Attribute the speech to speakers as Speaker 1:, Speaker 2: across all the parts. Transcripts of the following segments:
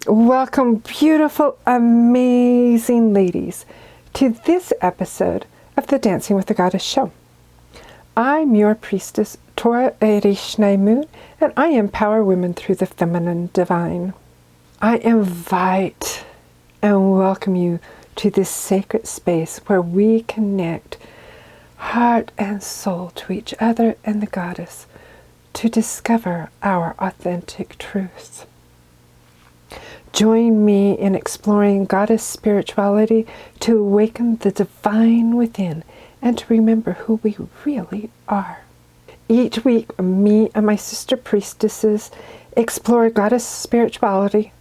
Speaker 1: Welcome, beautiful, amazing ladies, to this episode of the Dancing with the Goddess show. I'm your priestess, Tora Moon, and I empower women through the feminine divine. I invite and welcome you to this sacred space where we connect heart and soul to each other and the goddess to discover our authentic truth. Join me in exploring goddess spirituality to awaken the divine within and to remember who we really are. Each week, me and my sister priestesses explore goddess spirituality,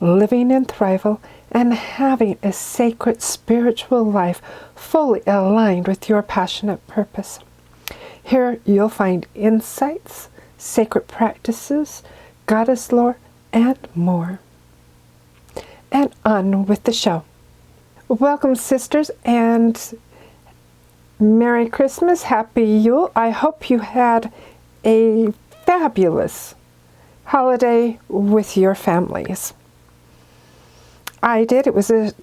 Speaker 1: living in thrival, and having a sacred spiritual life fully aligned with your passionate purpose. Here you'll find insights, sacred practices, goddess lore, and more. And on with the show. Welcome, sisters, and Merry Christmas, Happy Yule. I hope you had a fabulous holiday with your families. I did. It was a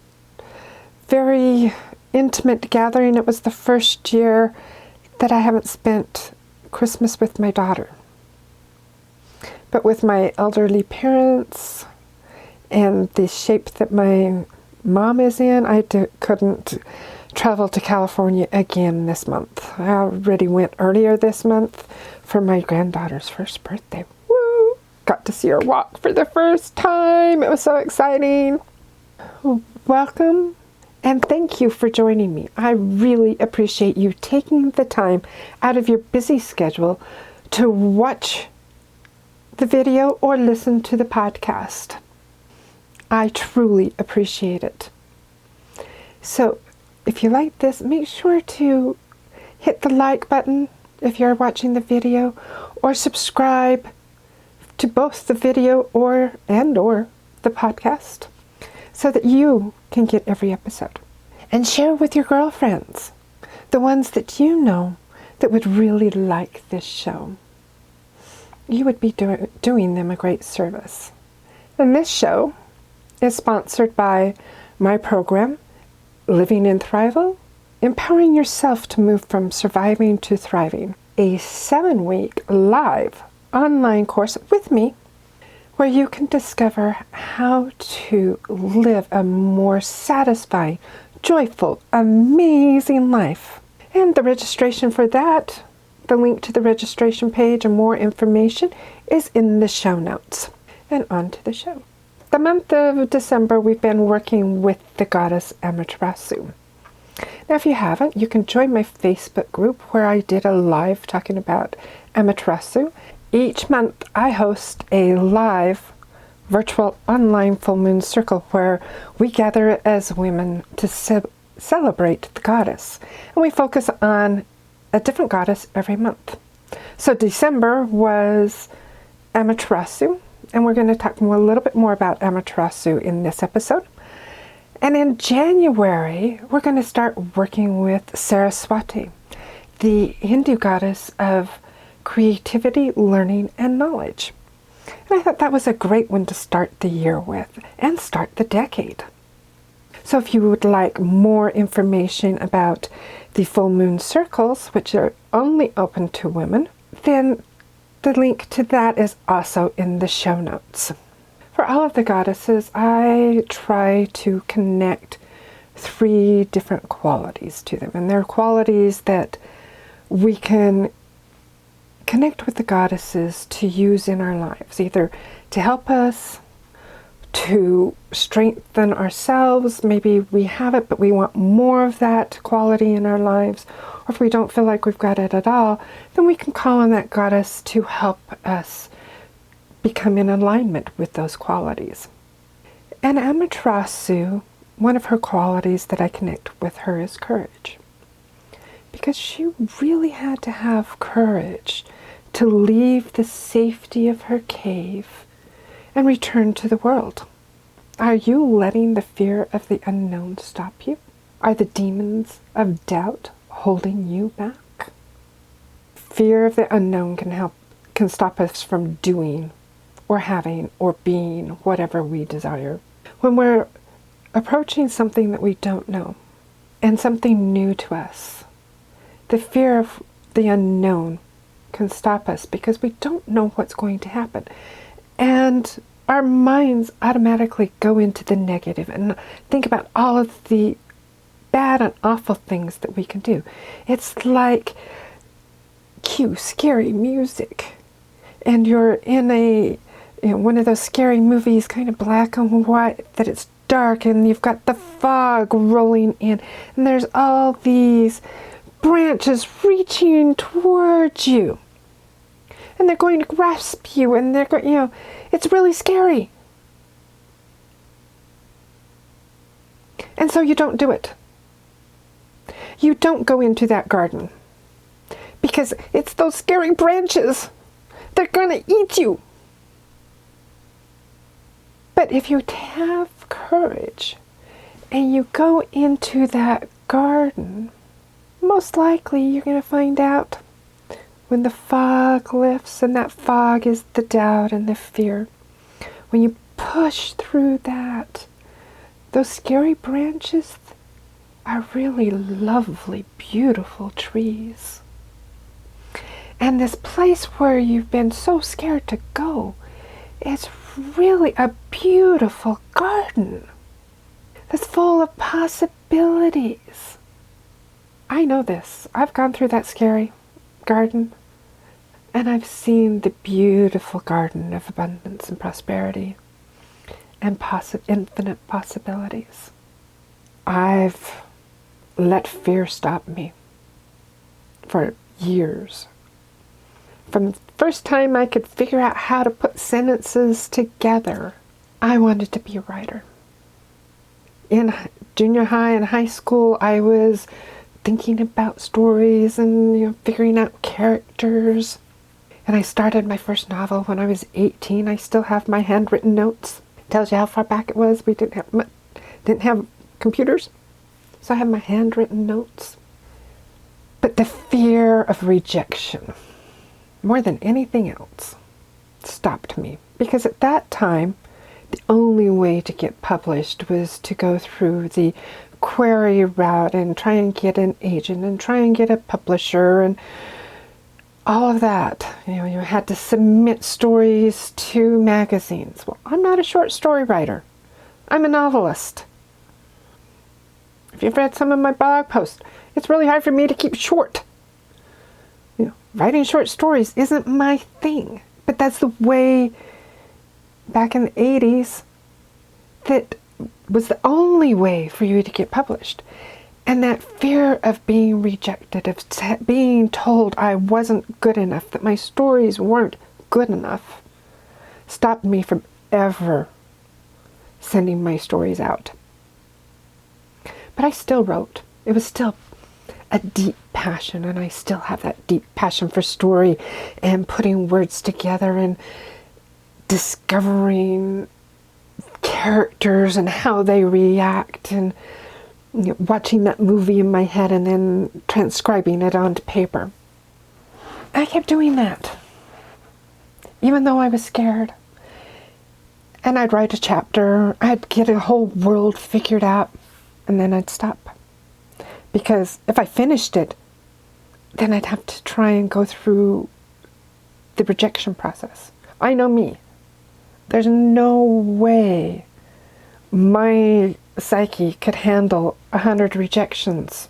Speaker 1: very intimate gathering. It was the first year that I haven't spent Christmas with my daughter. But with my elderly parents and the shape that my mom is in, I couldn't travel to California again this month. I already went earlier this month for my granddaughter's first birthday. Woo! Got to see her walk for the first time. It was so exciting. Welcome and thank you for joining me. I really appreciate you taking the time out of your busy schedule to watch the video or listen to the podcast. I truly appreciate it. So if you like this, make sure to hit the like button if you're watching the video, or subscribe to both the video or the podcast so that you can get every episode. And share with your girlfriends, the ones that you know that would really like this show. You would be doing them a great service. And this show is sponsored by my program, Living in Thrival, Empowering Yourself to Move from Surviving to Thriving, a 7-week live online course with me where you can discover how to live a more satisfying, joyful, amazing life. And the registration for that, the link to the registration page and more information is in the show notes. And on to the show. The month of December, we've been working with the Goddess Amaterasu. Now, if you haven't, you can join my Facebook group where I did a live talking about Amaterasu. Each month, I host a live virtual online full moon circle where we gather as women to celebrate the goddess. And we focus on a different goddess every month. So December was Amaterasu. And we're going to talk a little bit more about Amaterasu in this episode. And in January, we're going to start working with Saraswati, the Hindu goddess of creativity, learning, and knowledge. And I thought that was a great one to start the year with and start the decade. So if you would like more information about the full moon circles, which are only open to women, then the link to that is also in the show notes. For all of the goddesses, I try to connect 3 different qualities to them. And they're qualities that we can connect with the goddesses to use in our lives, either to help us, to strengthen ourselves. Maybe we have it, but we want more of that quality in our lives. Or if we don't feel like we've got it at all, then we can call on that goddess to help us become in alignment with those qualities. And Amaterasu, one of her qualities that I connect with her is courage. Because she really had to have courage to leave the safety of her cave and return to the world. Are you letting the fear of the unknown stop you? Are the demons of doubt holding you back? Fear of the unknown can stop us from doing or having or being whatever we desire. When we're approaching something that we don't know and something new to us, the fear of the unknown can stop us because we don't know what's going to happen. And our minds automatically go into the negative and think about all of the bad and awful things that we can do. It's like cue scary music, and you're in one of those scary movies, kind of black and white, that it's dark and you've got the fog rolling in and there's all these branches reaching towards you and they're going to grasp you and they're going, it's really scary. And so you don't do it. You don't go into that garden because it's those scary branches. They're going to eat you. But if you have courage and you go into that garden, most likely you're going to find out when the fog lifts, and that fog is the doubt and the fear. When you push through that, those scary branches are really lovely, beautiful trees. And this place where you've been so scared to go is really a beautiful garden that's full of possibilities. I know this. I've gone through that scary garden and I've seen the beautiful garden of abundance and prosperity and infinite possibilities. I've let fear stop me for years. From the first time I could figure out how to put sentences together, I wanted to be a writer. In junior high and high school, I was thinking about stories and figuring out characters. And I started my first novel when I was 18. I still have my handwritten notes. Tells you how far back it was. We didn't have computers, so I have my handwritten notes. But the fear of rejection, more than anything else, stopped me. Because at that time, the only way to get published was to go through the query route and try and get an agent and try and get a publisher and all of that. You had to submit stories to magazines. Well, I'm not a short story writer. I'm a novelist. If you've read some of my blog posts, it's really hard for me to keep short. Writing short stories isn't my thing, but that's the way back in the 80s that was the only way for you to get published. And that fear of being rejected, of being told I wasn't good enough, that my stories weren't good enough, stopped me from ever sending my stories out. But I still wrote. It was still a deep passion, and I still have that deep passion for story and putting words together and discovering characters and how they react and watching that movie in my head and then transcribing it onto paper. I kept doing that, even though I was scared. And I'd write a chapter, I'd get a whole world figured out, and then I'd stop. Because if I finished it, then I'd have to try and go through the rejection process. I know me. There's no way my psyche could handle 100 rejections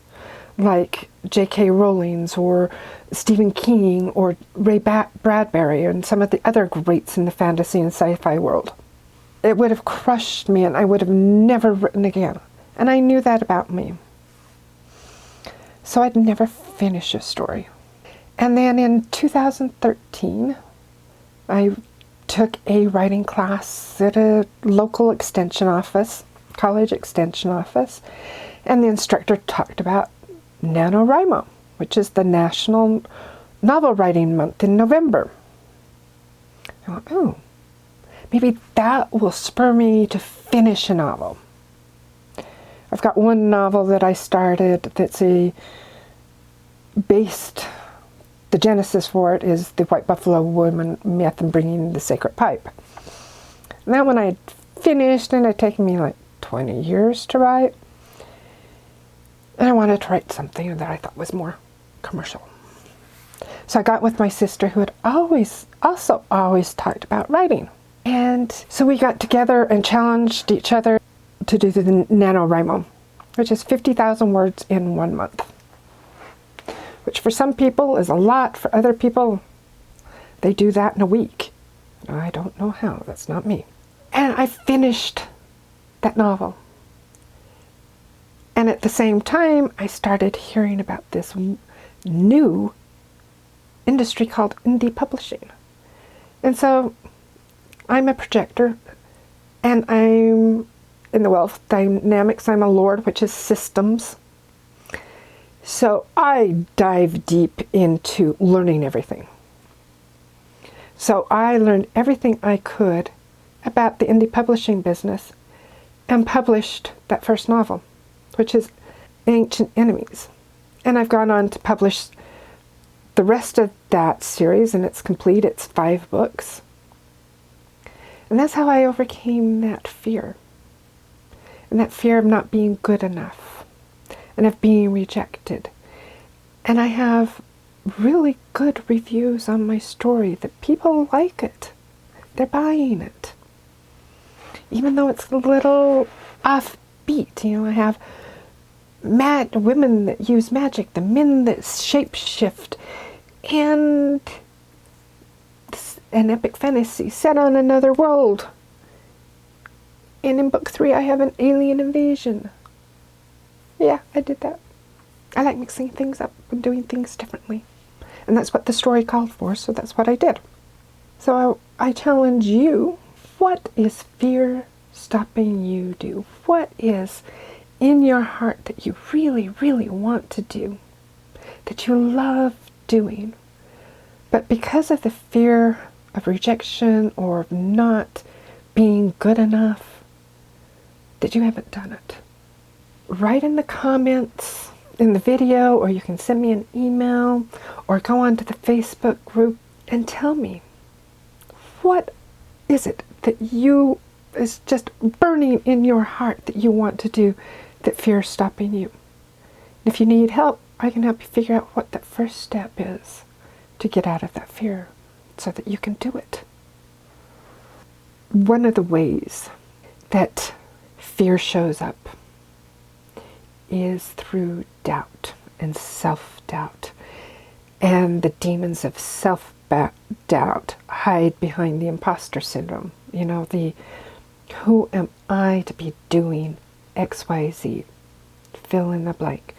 Speaker 1: like J.K. Rowling's or Stephen King or Ray Bradbury and some of the other greats in the fantasy and sci-fi world. It would have crushed me and I would have never written again. And I knew that about me. So I'd never finish a story. And then in 2013, I took a writing class at a local extension office, college extension office, and the instructor talked about NaNoWriMo, which is the National Novel Writing Month in November. I went, oh, maybe that will spur me to finish a novel. I've got one novel that I started that's the genesis for it is the White Buffalo Woman myth and bringing the sacred pipe. And that one I had finished, and it had taken me like 20 years to write. And I wanted to write something that I thought was more commercial. So I got with my sister, who had always talked about writing. And so we got together and challenged each other to do the NaNoWriMo, which is 50,000 words in 1 month. Which for some people is a lot. For other people, they do that in a week. I don't know how. That's not me. And I finished that novel. And at the same time, I started hearing about this new industry called indie publishing. And so I'm a projector, and I'm in the wealth dynamics. I'm a lord, which is systems. So I dive deep into learning everything. So I learned everything I could about the indie publishing business and published that first novel, which is Ancient Enemies. And I've gone on to publish the rest of that series, and it's complete. It's 5 books. And that's how I overcame that fear. And that fear of not being good enough and of being rejected. And I have really good reviews on my story that people like it. They're buying it. Even though it's a little offbeat. You know, I have women that use magic, the men that shapeshift, and an epic fantasy set on another world. And in book 3 I have an alien invasion. Yeah, I did that. I like mixing things up and doing things differently. And that's what the story called for, so that's what I did. So I challenge you, what is fear stopping you do? What is in your heart that you really, really want to do, that you love doing, but because of the fear of rejection or of not being good enough, that you haven't done it? Write in the comments in the video, or you can send me an email, or go onto the Facebook group and tell me, what is it that is just burning in your heart that you want to do, that fear is stopping you? And if you need help, I can help you figure out what that first step is to get out of that fear so that you can do it. One of the ways that fear shows up is through doubt and self-doubt. And the demons of self-doubt hide behind the imposter syndrome. You know, who am I to be doing XYZ? Fill in the blank.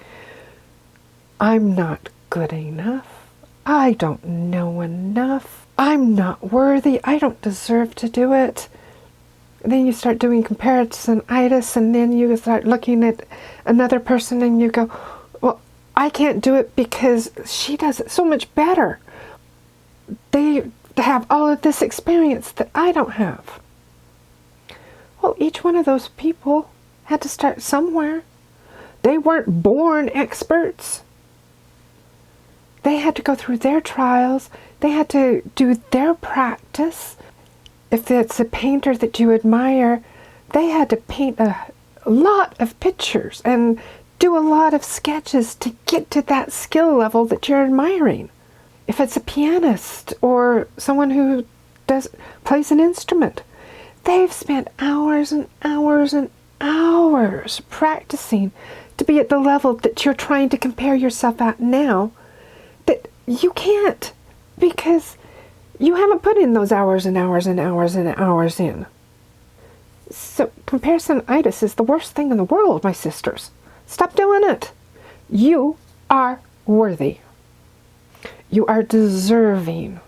Speaker 1: I'm not good enough. I don't know enough. I'm not worthy. I don't deserve to do it. And then you start doing comparisonitis, and then you start looking at another person and you go, well, I can't do it because she does it so much better. They have all of this experience that I don't have. Well, each one of those people had to start somewhere. They weren't born experts. They had to go through their trials. They had to do their practice. If it's a painter that you admire, they had to paint a lot of pictures and do a lot of sketches to get to that skill level that you're admiring. If it's a pianist or someone who plays an instrument, they've spent hours and hours and hours practicing to be at the level that you're trying to compare yourself at now, that you can't, because you haven't put in those hours and hours and hours and hours in. So comparisonitis is the worst thing in the world, my sisters. Stop doing it. You are worthy. You are deserving.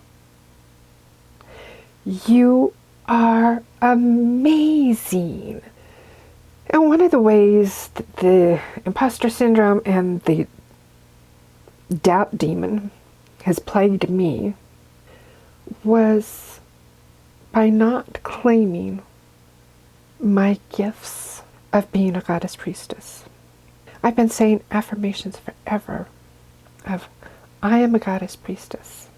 Speaker 1: You are amazing. And one of the ways that the imposter syndrome and the doubt demon has plagued me was by not claiming my gifts of being a goddess priestess. I've been saying affirmations forever of, I am a goddess priestess,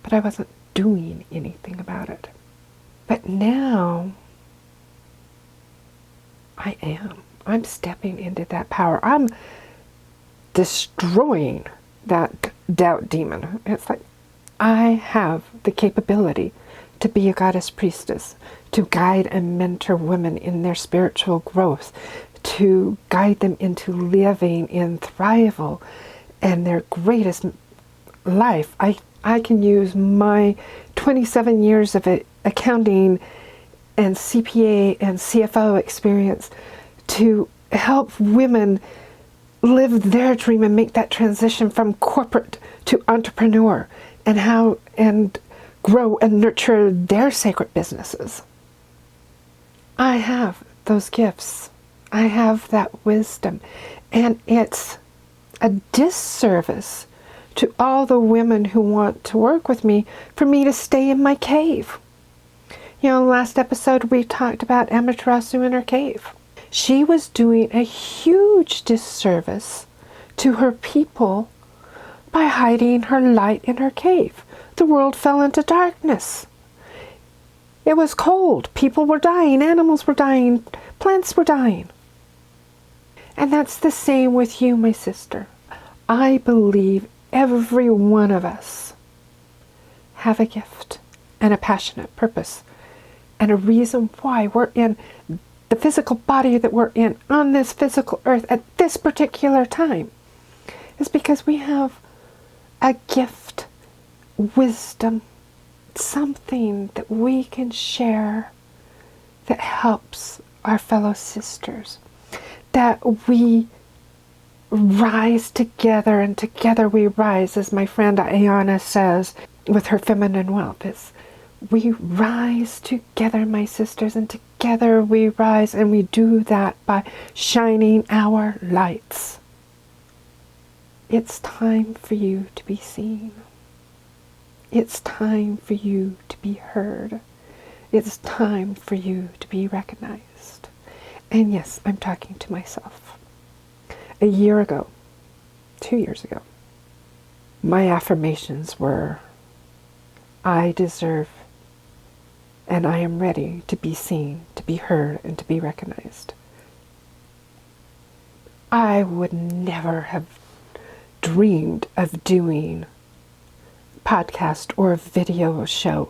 Speaker 1: but I wasn't doing anything about it. But now I'm stepping into that power. I'm destroying that doubt demon. It's like I have the capability to be a goddess priestess, to guide and mentor women in their spiritual growth, to guide them into living in thrival and their greatest life. I can use my 27 years of accounting and CPA and CFO experience to help women live their dream and make that transition from corporate to entrepreneur, and grow and nurture their sacred businesses. I have those gifts. I have that wisdom. And it's a disservice to all the women who want to work with me for me to stay in my cave. You know, last episode we talked about Amaterasu in her cave. She was doing a huge disservice to her people by hiding her light in her cave. The world fell into darkness. It was cold. People were dying. Animals were dying. Plants were dying. And that's the same with you, my sister. I believe every one of us have a gift and a passionate purpose and a reason why we're in the physical body that we're in on this physical earth at this particular time is because we have a gift, wisdom, something that we can share that helps our fellow sisters, that we rise together and together we rise, as my friend Ayana says with her feminine wealth. It's we rise together, my sisters, and together we rise, and we do that by shining our lights. It's time for you to be seen. It's time for you to be heard. It's time for you to be recognized. And yes, I'm talking to myself. A year ago, 2 years ago, my affirmations were, I deserve and I am ready to be seen, to be heard, and to be recognized. I would never have dreamed of doing a podcast or a video show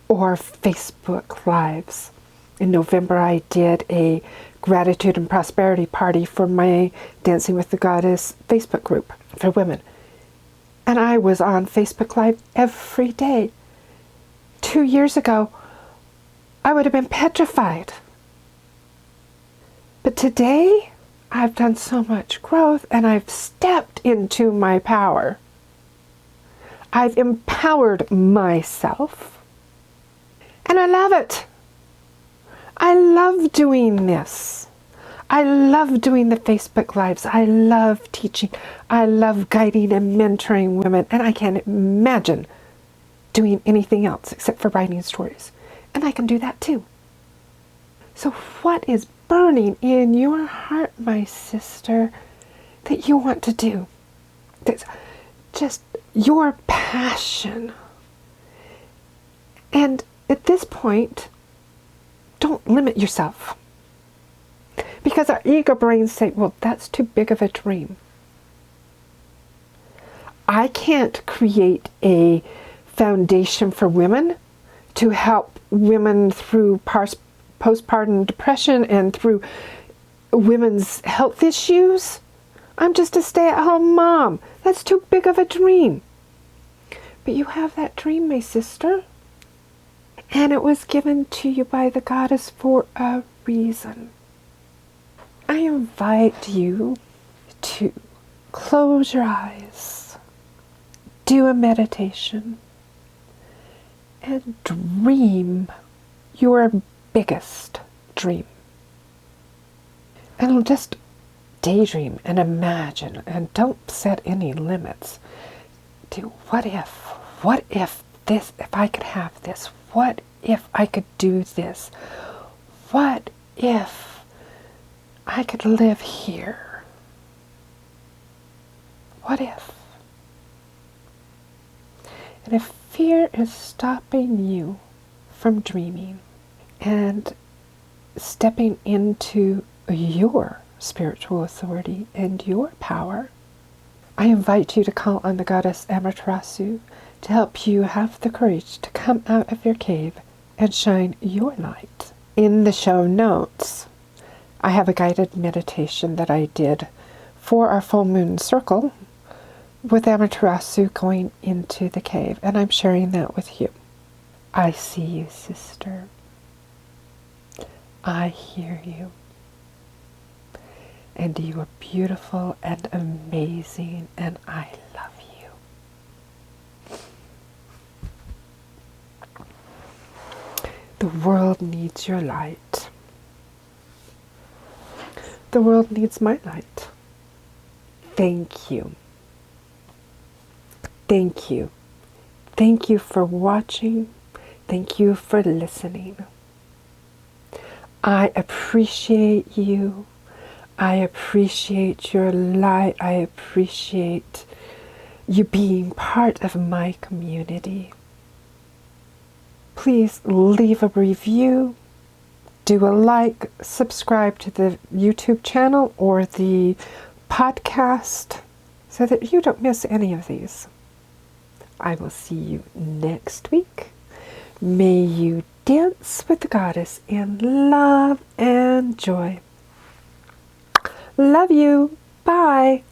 Speaker 1: or Facebook Lives. In November, I did a gratitude and prosperity party for my Dancing with the Goddess Facebook group for women. And I was on Facebook Live every day. 2 years ago, I would have been petrified. But today, I've done so much growth and I've stepped into my power. I've empowered myself. And I love it. I love doing this. I love doing the Facebook Lives. I love teaching. I love guiding and mentoring women. And I can't imagine doing anything else except for writing stories. And I can do that too. So what is burning in your heart, my sister, that you want to do? That's just your passion. And at this point, don't limit yourself. Because our ego brains say, well, that's too big of a dream. I can't create a foundation for women to help women through postpartum depression and through women's health issues. I'm just a stay-at-home mom. That's too big of a dream. But you have that dream, my sister. And it was given to you by the goddess for a reason. I invite you to close your eyes, do a meditation, and dream your biggest dream. And just daydream and imagine, and don't set any limits. Do what if this, if I could have this, what if I could do this, what if I could live here, what if? And if fear is stopping you from dreaming, and stepping into your spiritual authority and your power. I invite you to call on the Goddess Amaterasu to help you have the courage to come out of your cave and shine your light. In the show notes, I have a guided meditation that I did for our full moon circle with Amaterasu going into the cave, and I'm sharing that with you. I see you, sister. I hear you. And you are beautiful and amazing, and I love you. The world needs your light. The world needs my light. Thank you. Thank you. Thank you for watching. Thank you for listening. I appreciate you. I appreciate your light. I appreciate you being part of my community. Please leave a review, do a like, subscribe to the YouTube channel or the podcast so that you don't miss any of these. I will see you next week. May you dance with the goddess in love and joy. Love you. Bye.